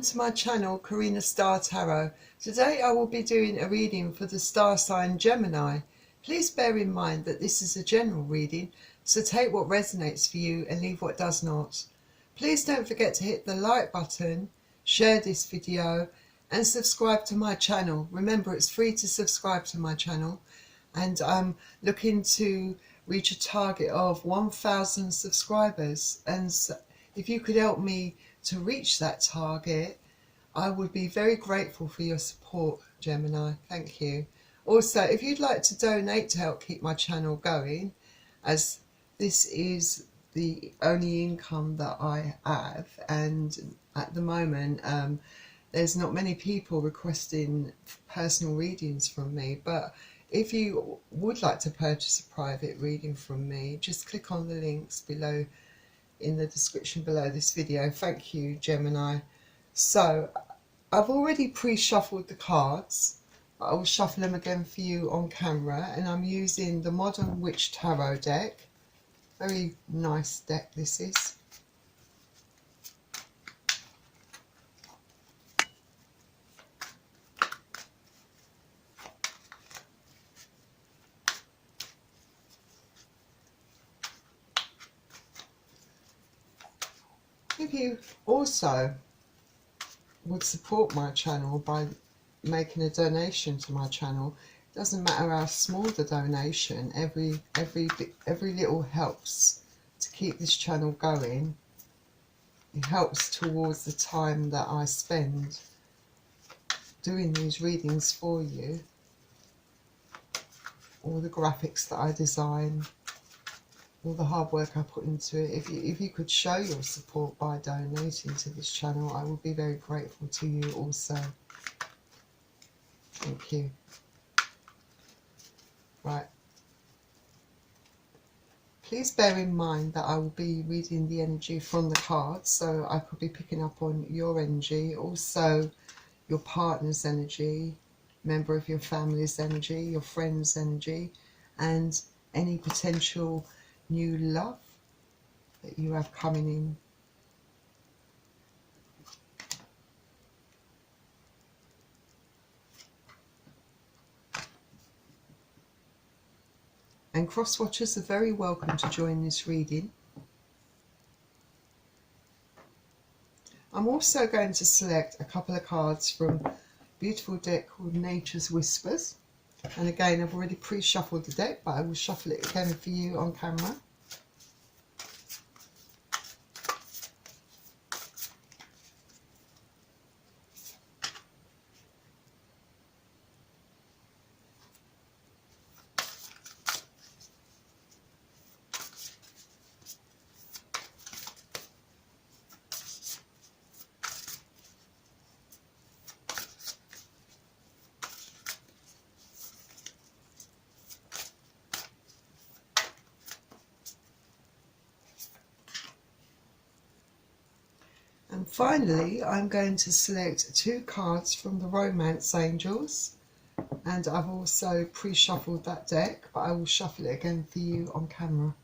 to my channel, Karina Star Tarot. Today I will be doing a reading for the star sign Gemini. Please bear in mind that this is a general reading, so take what resonates for you and leave what does not. Please don't forget to hit the like button, share this video and subscribe to my channel. Remember, it's free to subscribe to my channel, and I'm looking to reach a target of 1,000 subscribers, and if you could help me to reach that target, I would be very grateful for your support, Gemini. Thank you. Also, if you'd like to donate to help keep my channel going, as this is the only income that I have, and at the moment there's not many people requesting personal readings from me, but if you would like to purchase a private reading from me, just click on the links below in the description below this video. Thank you, Gemini. So I've already pre-shuffled the cards. I will shuffle them again for you on camera, and I'm using the Modern Witch Tarot deck. Very nice deck this is. If you also would support my channel by making a donation to my channel, it doesn't matter how small the donation, every little helps to keep this channel going. It helps towards the time that I spend doing these readings for you, all the graphics that I design, all the hard work I put into it. If you could show your support by donating to this channel, I would be very grateful to you also. Thank you. Right. Please bear in mind that I will be reading the energy from the cards, so I could be picking up on your energy, also your partner's energy, member of your family's energy, your friend's energy, and any potential new love that you have coming in. And cross watchers are very welcome to join this reading. I'm also going to select a couple of cards from a beautiful deck called Nature's Whispers. And again, I've already pre-shuffled the deck, but I will shuffle it again for you on camera. And finally, I'm going to select two cards from the Romance Angels, and I've also pre-shuffled that deck, but I will shuffle it again for you on camera.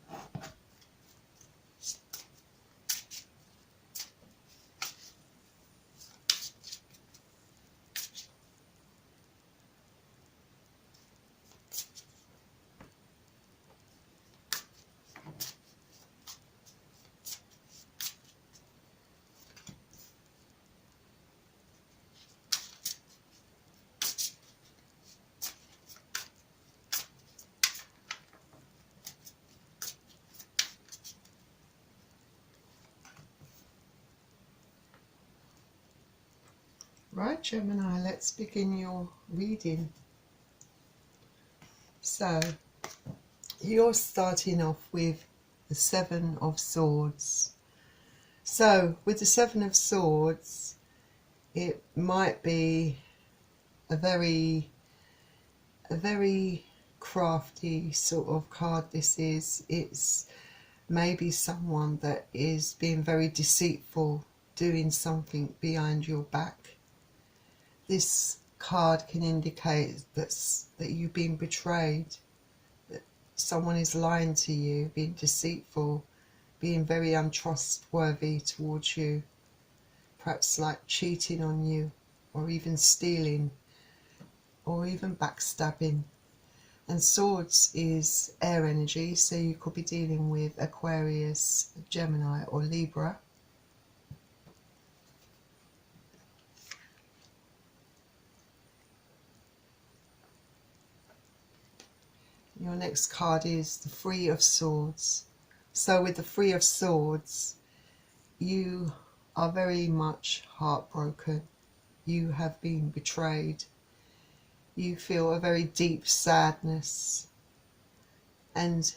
Right, Gemini, let's begin your reading. So, you're starting off with the Seven of Swords. So, with the Seven of Swords, it might be a very crafty sort of card this is. It's maybe someone that is being very deceitful, doing something behind your back. This card can indicate that you've been betrayed, that someone is lying to you, being deceitful, being very untrustworthy towards you. perhaps like cheating on you, or even stealing, or even backstabbing. And Swords is air energy, so you could be dealing with Aquarius, Gemini or Libra. Your next card is the Three of Swords. So with the Three of Swords, you are very much heartbroken. You have been betrayed. You feel a very deep sadness, and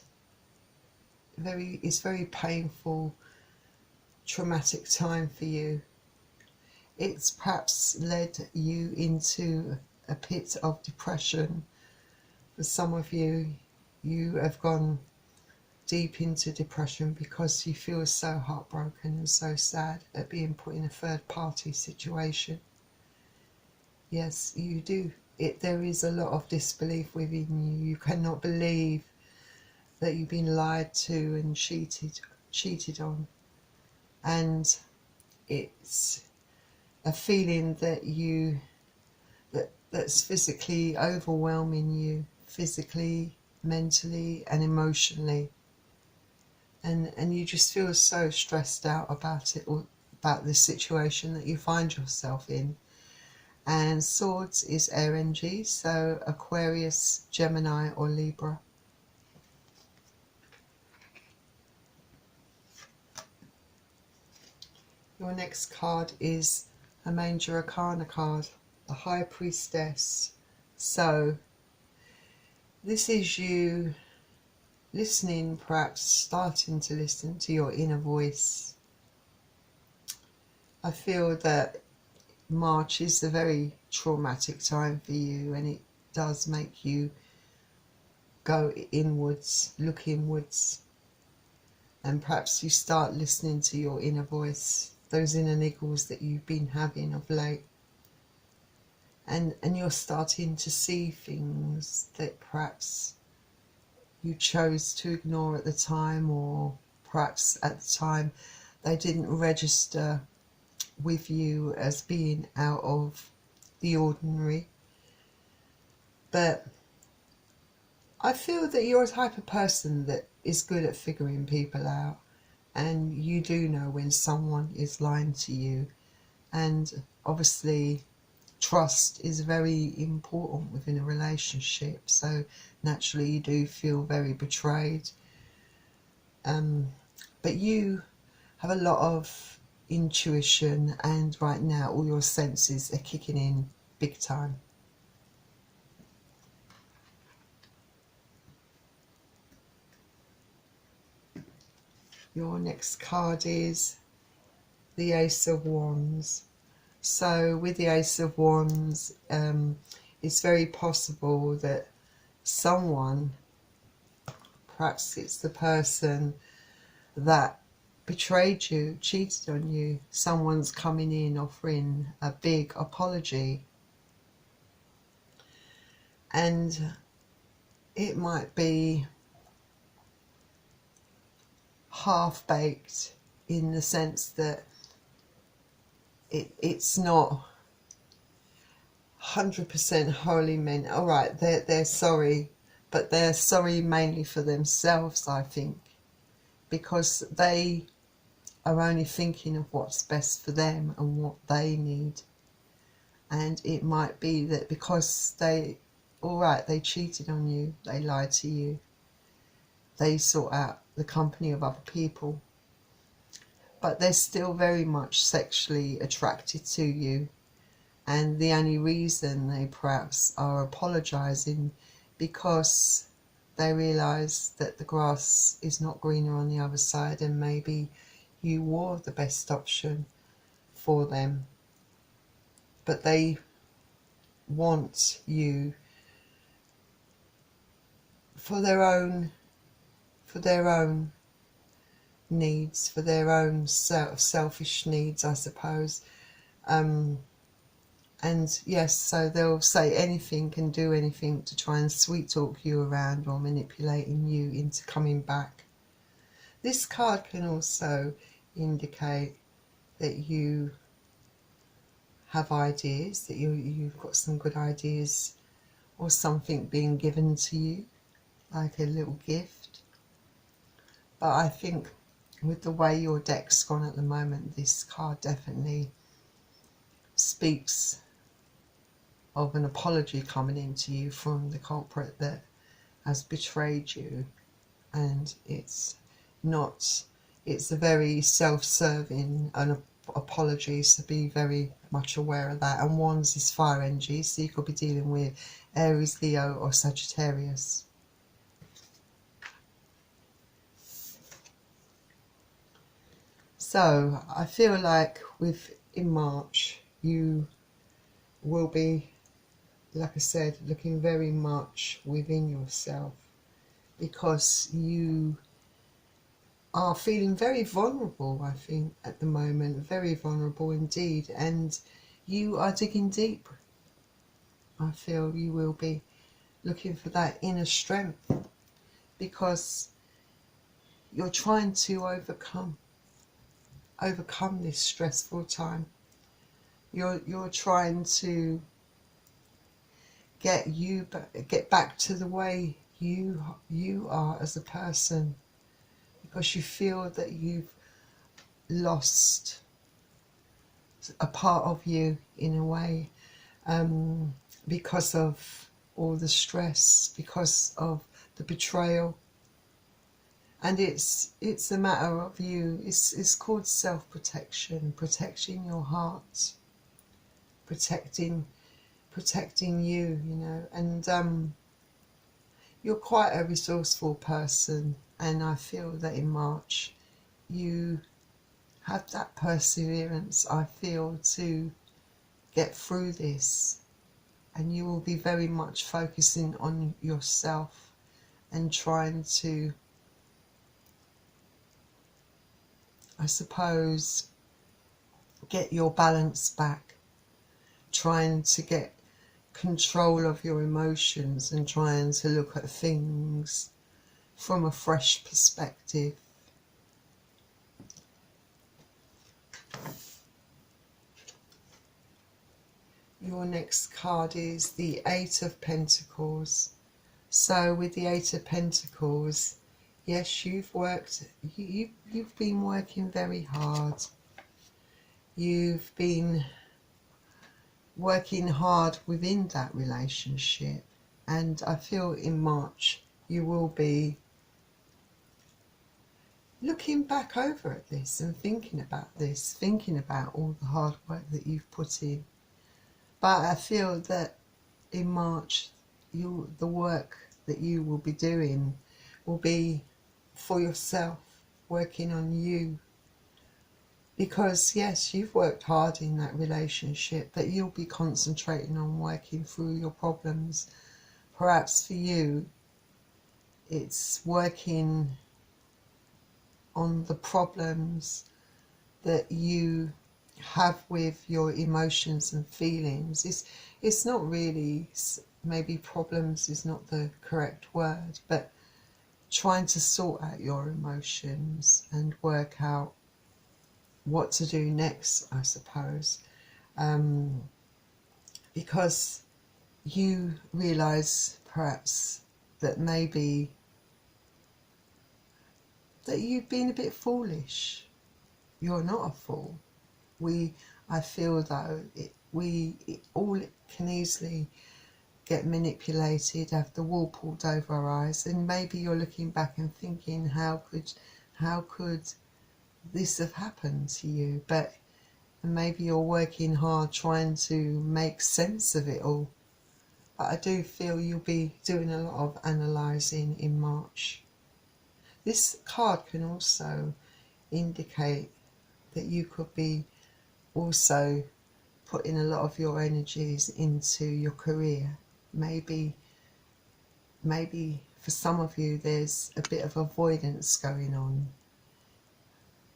it's very painful, traumatic time for you. It's perhaps led you into a pit of depression. For some of you, you have gone deep into depression because you feel so heartbroken and so sad at being put in a third party situation. Yes, you do. There is a lot of disbelief within you. You cannot believe that you've been lied to and cheated on. And it's a feeling that that's physically overwhelming you, physically, mentally and emotionally. And you just feel so stressed out about it, or about the situation that you find yourself in. And Swords is air energy, so Aquarius, Gemini or Libra. Your next card is a Major Arcana card, the High Priestess. So this is you listening, perhaps starting to listen to your inner voice. I feel that March is a very traumatic time for you, and it does make you go inwards, look inwards, and perhaps you start listening to your inner voice, those inner niggles that you've been having of late, and you're starting to see things that perhaps you chose to ignore at the time, or perhaps at the time they didn't register with you as being out of the ordinary. But I feel that you're a type of person that is good at figuring people out, and you do know when someone is lying to you. And obviously trust is very important within a relationship, so naturally you do feel very betrayed. But you have a lot of intuition, and right now all your senses are kicking in big time. Your next card is the Ace of Wands. So with the Ace of Wands, it's very possible that someone, perhaps it's the person that betrayed you, cheated on you, someone's coming in offering a big apology. And it might be half-baked in the sense that it's not 100% wholly meant. All right, they're sorry, but they're sorry mainly for themselves, I think, because they are only thinking of what's best for them and what they need. And it might be that because they cheated on you, they lied to you, they sought out the company of other people, but they're still very much sexually attracted to you. And the only reason they perhaps are apologising because they realise that the grass is not greener on the other side, and maybe you were the best option for them. But they want you for their own needs, for their own selfish needs, I suppose. And yes, so they'll say anything and do anything to try and sweet talk you around, or manipulating you into coming back. This card can also indicate that you have ideas, that you've got some good ideas or something being given to you, like a little gift. But I think with the way your deck's gone at the moment, this card definitely speaks of an apology coming into you from the culprit that has betrayed you. And it's a very self-serving an apology, so be very much aware of that. And Wands is fire energy, so you could be dealing with Aries, Leo or Sagittarius. So I feel like in March you will be, like I said, looking very much within yourself, because you are feeling very vulnerable, I think, at the moment, very vulnerable indeed, and you are digging deep. I feel you will be looking for that inner strength, because you're trying to overcome this stressful time. You're trying to get back to the way you are as a person, because you feel that you've lost a part of you in a way, because of all the stress, because of the betrayal. And it's a matter of you, it's called self-protection, protecting your heart, protecting you, you know. And you're quite a resourceful person, and I feel that in March you have that perseverance, I feel, to get through this, and you will be very much focusing on yourself and trying to, I suppose, get your balance back, trying to get control of your emotions and trying to look at things from a fresh perspective. Your next card is the Eight of Pentacles. So with the Eight of Pentacles, yes, you've been working very hard. You've been working hard within that relationship, and I feel in March you will be looking back over at this and thinking about this, thinking about all the hard work that you've put in. But I feel that in March, the work that you will be doing will be for yourself, working on you. Because yes, you've worked hard in that relationship, but you'll be concentrating on working through your problems. Perhaps for you, it's working on the problems that you have with your emotions and feelings. It's not really, maybe problems is not the correct word, but trying to sort out your emotions and work out what to do next, I suppose, because you realise perhaps that maybe that you've been a bit foolish. You're not a fool. I feel though, it all can easily get manipulated, have the wool pulled over our eyes, and maybe you're looking back and thinking, how could this have happened to you? But maybe you're working hard trying to make sense of it all. But I do feel you'll be doing a lot of analysing in March. This card can also indicate that you could be also putting a lot of your energies into your career. Maybe for some of you there's a bit of avoidance going on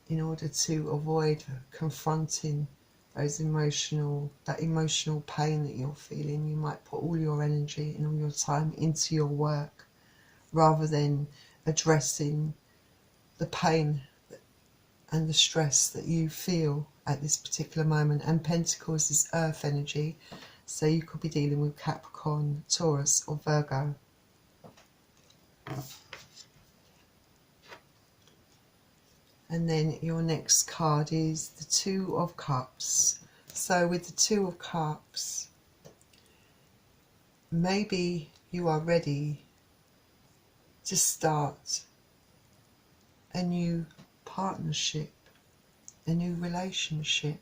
in order to avoid confronting that emotional pain that you're feeling. You might put all your energy and all your time into your work rather than addressing the pain and the stress that you feel at this particular moment. And Pentacles is earth energy, so you could be dealing with Capricorn, Taurus or Virgo. And then your next card is the Two of Cups. So with the Two of Cups, maybe you are ready to start a new partnership, a new relationship.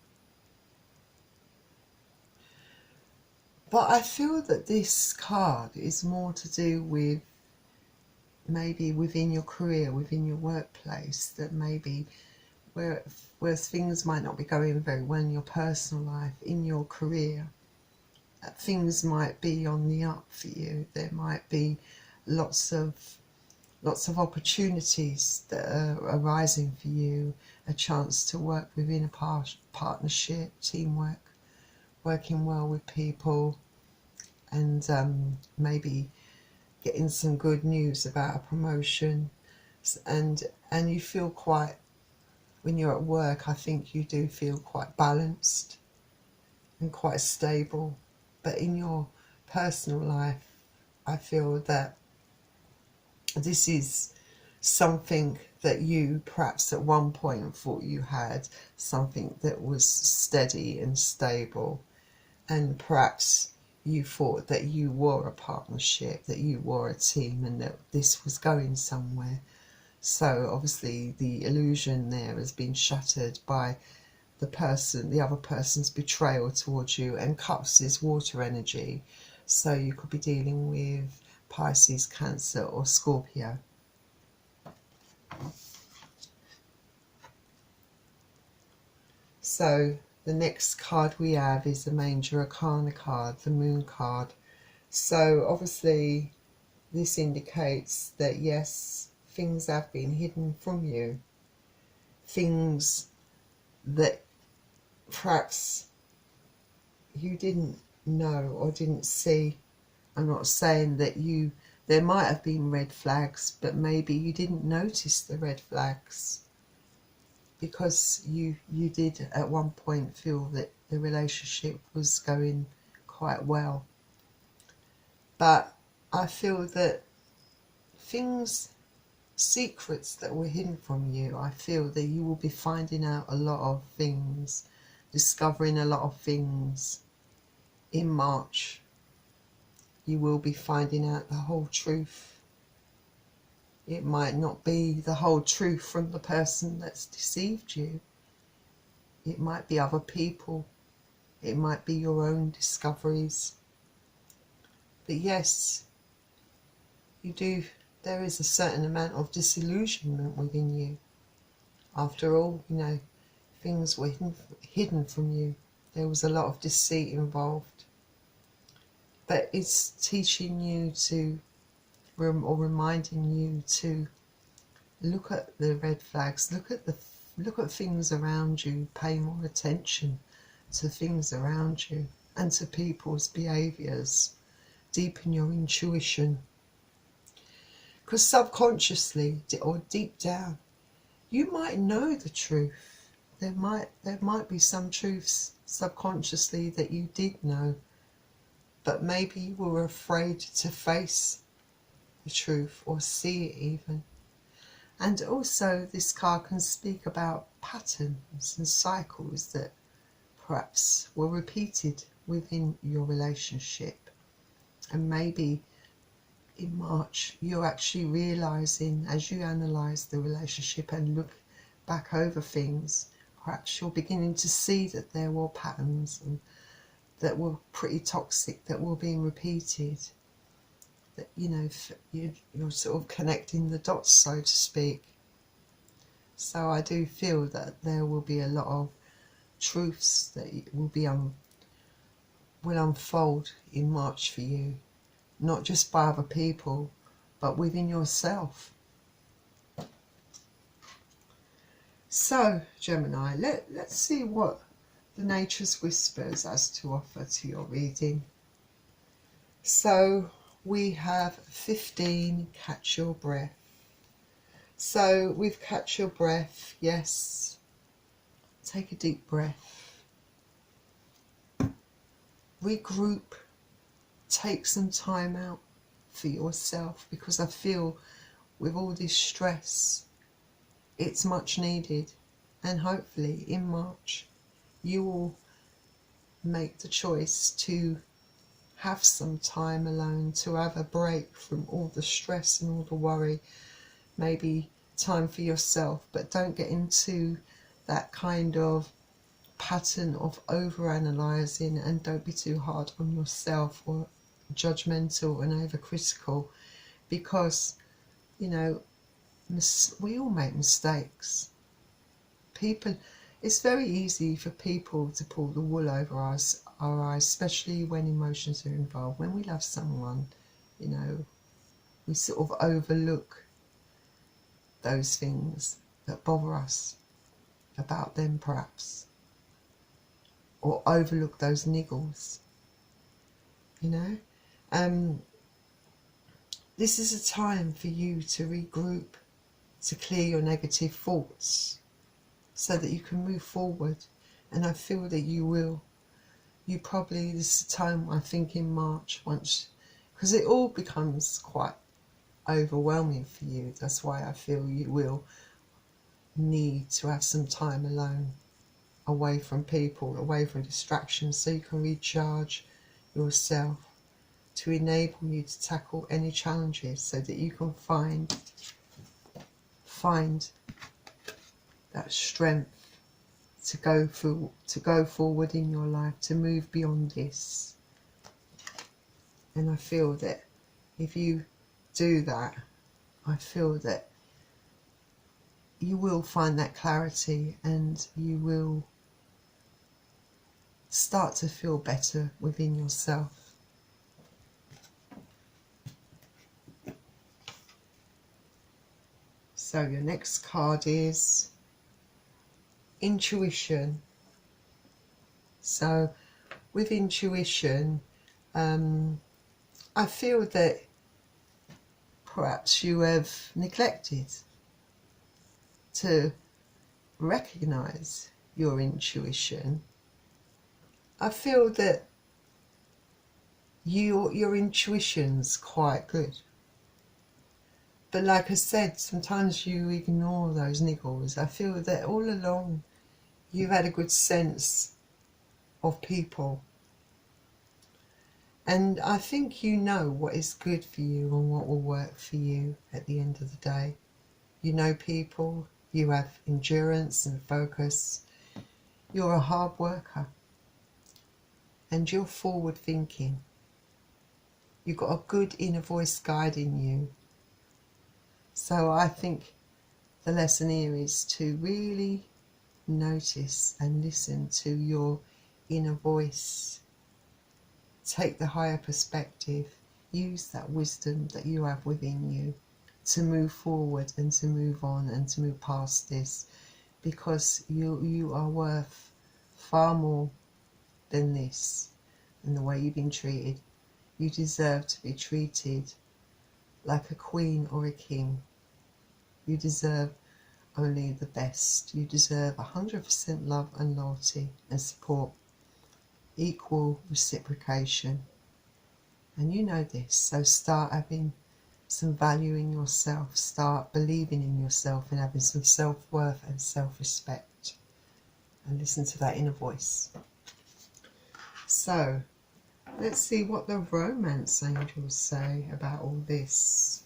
But I feel that this card is more to do with maybe within your career, within your workplace, that maybe where things might not be going very well in your personal life, in your career, things might be on the up for you. There might be lots of opportunities that are arising for you, a chance to work within a partnership, teamwork, working well with people, and maybe getting some good news about a promotion. And you feel quite, when you're at work, I think you do feel quite balanced and quite stable. But in your personal life, I feel that this is something that you perhaps at one point thought you had, something that was steady and stable, and perhaps you thought that you were a partnership, that you were a team, and that this was going somewhere. So obviously the illusion there has been shattered by the other person's betrayal towards you. And Cups is water energy, so you could be dealing with Pisces, Cancer or Scorpio. So the next card we have is the Major Arcana card, the Moon card. So obviously this indicates that yes, things have been hidden from you. Things that perhaps you didn't know or didn't see. I'm not saying that there might have been red flags, but maybe you didn't notice the red flags because you did at one point feel that the relationship was going quite well. But I feel that secrets that were hidden from you, I feel that you will be finding out a lot of things, discovering a lot of things in March. You will be finding out the whole truth. It might not be the whole truth from the person that's deceived you. It might be other people. It might be your own discoveries. But yes, there is a certain amount of disillusionment within you. After all, things were hidden from you. There was a lot of deceit involved. But it's teaching you to, or reminding you to look at the red flags, look at things around you, pay more attention to things around you and to people's behaviours, deepen your intuition. Because subconsciously or deep down, you might know the truth. There might be some truths subconsciously that you did know, but maybe you were afraid to face the truth or see it even. And also this card can speak about patterns and cycles that perhaps were repeated within your relationship. And maybe in March you're actually realising, as you analyse the relationship and look back over things, perhaps you're beginning to see that there were patterns and that were pretty toxic, that were being repeated. That you're sort of connecting the dots, so to speak. So I do feel that there will be a lot of truths that will unfold in March for you, not just by other people, but within yourself. So Gemini, let's see what the Nature's Whispers has to offer to your reading. So we have 15, catch your breath. So with catch your breath, yes, take a deep breath, regroup, take some time out for yourself, because I feel with all this stress it's much needed, and hopefully in March you will make the choice to have some time alone, to have a break from all the stress and all the worry, maybe time for yourself, but don't get into that kind of pattern of over-analysing, and don't be too hard on yourself or judgmental and over-critical, because, you know, we all make mistakes. It's very easy for people to pull the wool over our eyes, especially when emotions are involved. When we love someone, you know, we sort of overlook those things that bother us about them, perhaps, or overlook those niggles, you know. This is a time for you to regroup, to clear your negative thoughts, so that you can move forward. And I feel that you will. You probably, this is a time, I think, in March, once, because it all becomes quite overwhelming for you. That's why I feel you will need to have some time alone, away from people, away from distractions, so you can recharge yourself, to enable you to tackle any challenges, so that you can find that strength to go forward in your life, to move beyond this. And I feel that if you do that, I feel that you will find that clarity, and you will start to feel better within yourself. So your next card is intuition. So with intuition, I feel that perhaps you have neglected to recognize your intuition. I feel that your intuition's quite good, but like I said, sometimes you ignore those niggles. I feel that all along you've had a good sense of people, and I think you know what is good for you and what will work for you at the end of the day. You know people, you have endurance and focus, you're a hard worker, and you're forward thinking. You've got a good inner voice guiding you. So I think the lesson here is to really notice and listen to your inner voice. Take the higher perspective. Use that wisdom that you have within you to move forward and to move on and to move past this, because you are worth far more than this and the way you've been treated. You deserve to be treated like a queen or a king. You deserve only the best. You deserve 100% love and loyalty and support, equal reciprocation. And you know this, so start having some value in yourself, start believing in yourself and having some self-worth and self-respect, and listen to that inner voice. So let's see what the romance angels say about all this.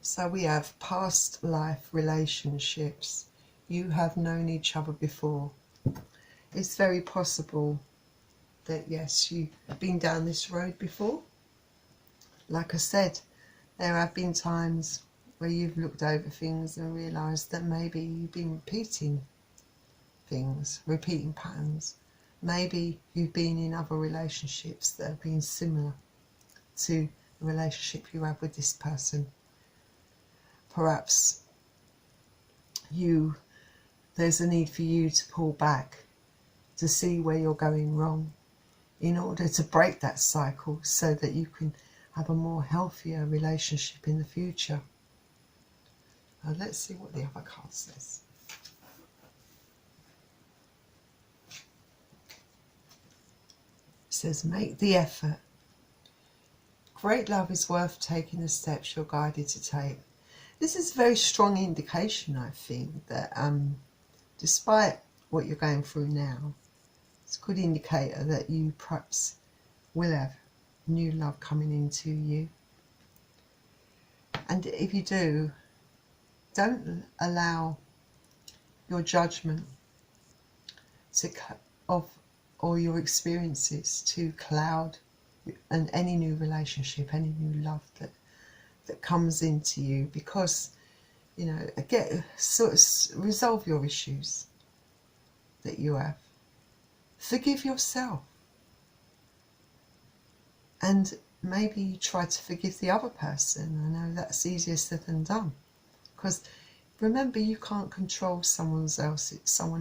So we have past life relationships. You have known each other before. It's very possible that, yes, you've been down this road before. Like I said, there have been times where you've looked over things and realised that maybe you've been repeating things, repeating patterns. Maybe you've been in other relationships that have been similar to the relationship you have with this person. Perhaps there's a need for you to pull back, to see where you're going wrong, in order to break that cycle, so that you can have a more healthier relationship in the future. Now let's see what the other card says. says, make the effort. Great love is worth taking the steps you're guided to take. This is a very strong indication, I think, that despite what you're going through now, it's a good indicator that you perhaps will have new love coming into you. And if you do, don't allow your judgment or your experiences to cloud any new relationship, any new love that comes into you, because resolve your issues that you have. Forgive yourself, and maybe try to forgive the other person. I know that's easier said than done, because remember, you can't control someone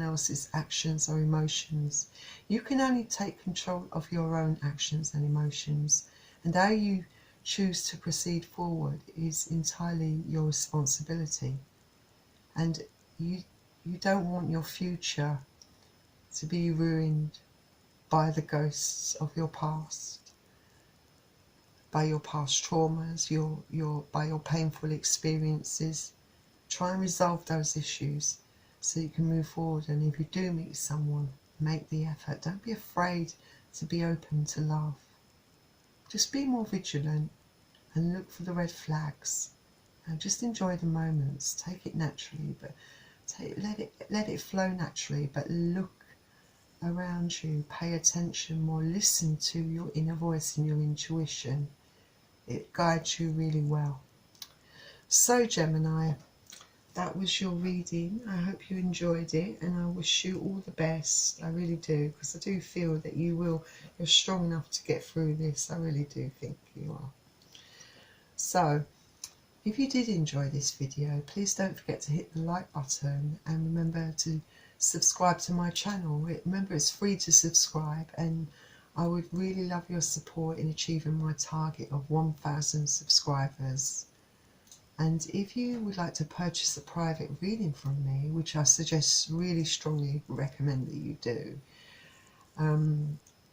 else's actions or emotions. You can only take control of your own actions and emotions, and how you choose to proceed forward is entirely your responsibility. And you don't want your future to be ruined by the ghosts of your past, by your past traumas, by your painful experiences. Try and resolve those issues so you can move forward. And if you do meet someone, make the effort. Don't be afraid to be open to love. Just be more vigilant and look for the red flags. And just enjoy the moments. Take it naturally, but let it flow naturally. But look around you. Pay attention more. Listen to your inner voice and your intuition. It guides you really well. So, Gemini, that was your reading. I hope you enjoyed it, and I wish you all the best. I really do, because I do feel that you're strong enough to get through this. I really do think you are. So, if you did enjoy this video, please don't forget to hit the like button, and remember to subscribe to my channel. Remember, it's free to subscribe, and I would really love your support in achieving my target of 1,000 subscribers. And if you would like to purchase a private reading from me, which I suggest, really strongly recommend that you do,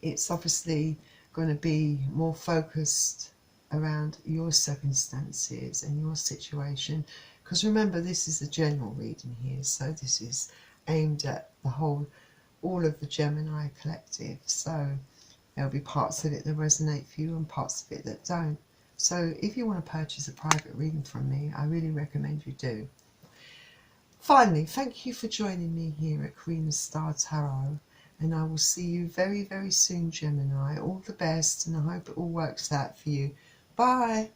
it's obviously going to be more focused around your circumstances and your situation, because remember, this is a general reading here, so this is aimed at all of the Gemini collective. So there'll be parts of it that resonate for you and parts of it that don't. So if you want to purchase a private reading from me, I really recommend you do. Finally, thank you for joining me here at Karina Star Tarot, and I will see you very, very soon, Gemini. All the best, and I hope it all works out for you. Bye.